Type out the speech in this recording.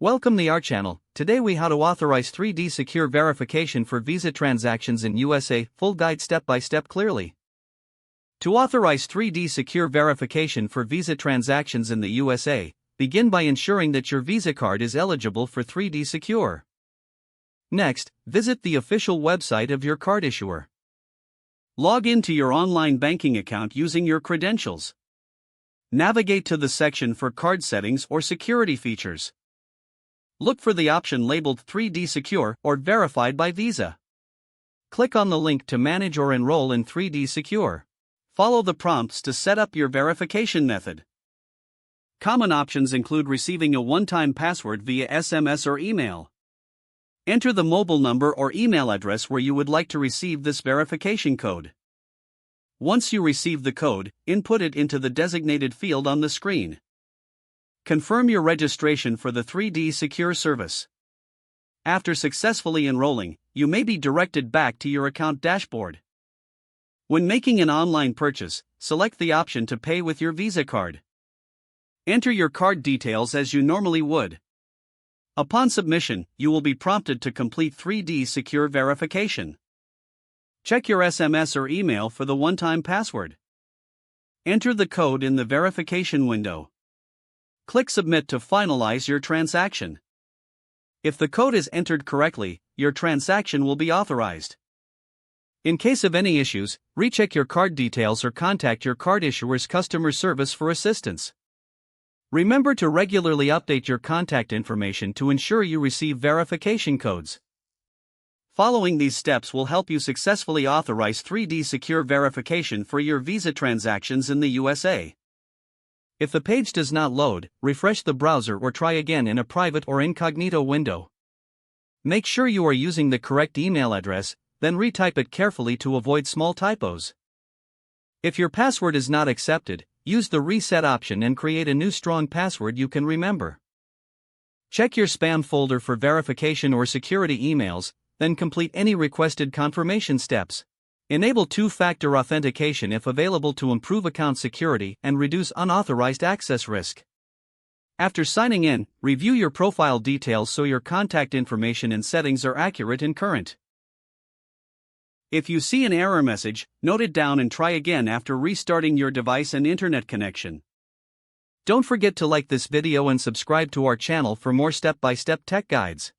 Welcome to our channel. Today we how to authorize 3D secure verification for Visa transactions in USA, full guide step by step clearly. To authorize 3D secure verification for Visa transactions in the USA, begin by ensuring that your Visa card is eligible for 3D secure. Next, visit the official website of your card issuer. Log into your online banking account using your credentials. Navigate to the section for card settings or security features. Look for the option labeled 3D Secure or Verified by Visa. Click on the link to manage or enroll in 3D Secure. Follow the prompts to set up your verification method. Common options include receiving a one-time password via SMS or email. Enter the mobile number or email address where you would like to receive this verification code. Once you receive the code, input it into the designated field on the screen. Confirm your registration for the 3D Secure service. After successfully enrolling, you may be directed back to your account dashboard. When making an online purchase, select the option to pay with your Visa card. Enter your card details as you normally would. Upon submission, you will be prompted to complete 3D Secure verification. Check your SMS or email for the one-time password. Enter the code in the verification window. Click Submit to finalize your transaction. If the code is entered correctly, your transaction will be authorized. In case of any issues, recheck your card details or contact your card issuer's customer service for assistance. Remember to regularly update your contact information to ensure you receive verification codes. Following these steps will help you successfully authorize 3D Secure verification for your Visa transactions in the USA. If the page does not load, refresh the browser or try again in a private or incognito window. Make sure you are using the correct email address, then retype it carefully to avoid small typos. If your password is not accepted, use the reset option and create a new strong password you can remember. Check your spam folder for verification or security emails, then complete any requested confirmation steps. Enable two-factor authentication if available to improve account security and reduce unauthorized access risk. After signing in, review your profile details so your contact information and settings are accurate and current. If you see an error message, note it down and try again after restarting your device and internet connection. Don't forget to like this video and subscribe to our channel for more step-by-step tech guides.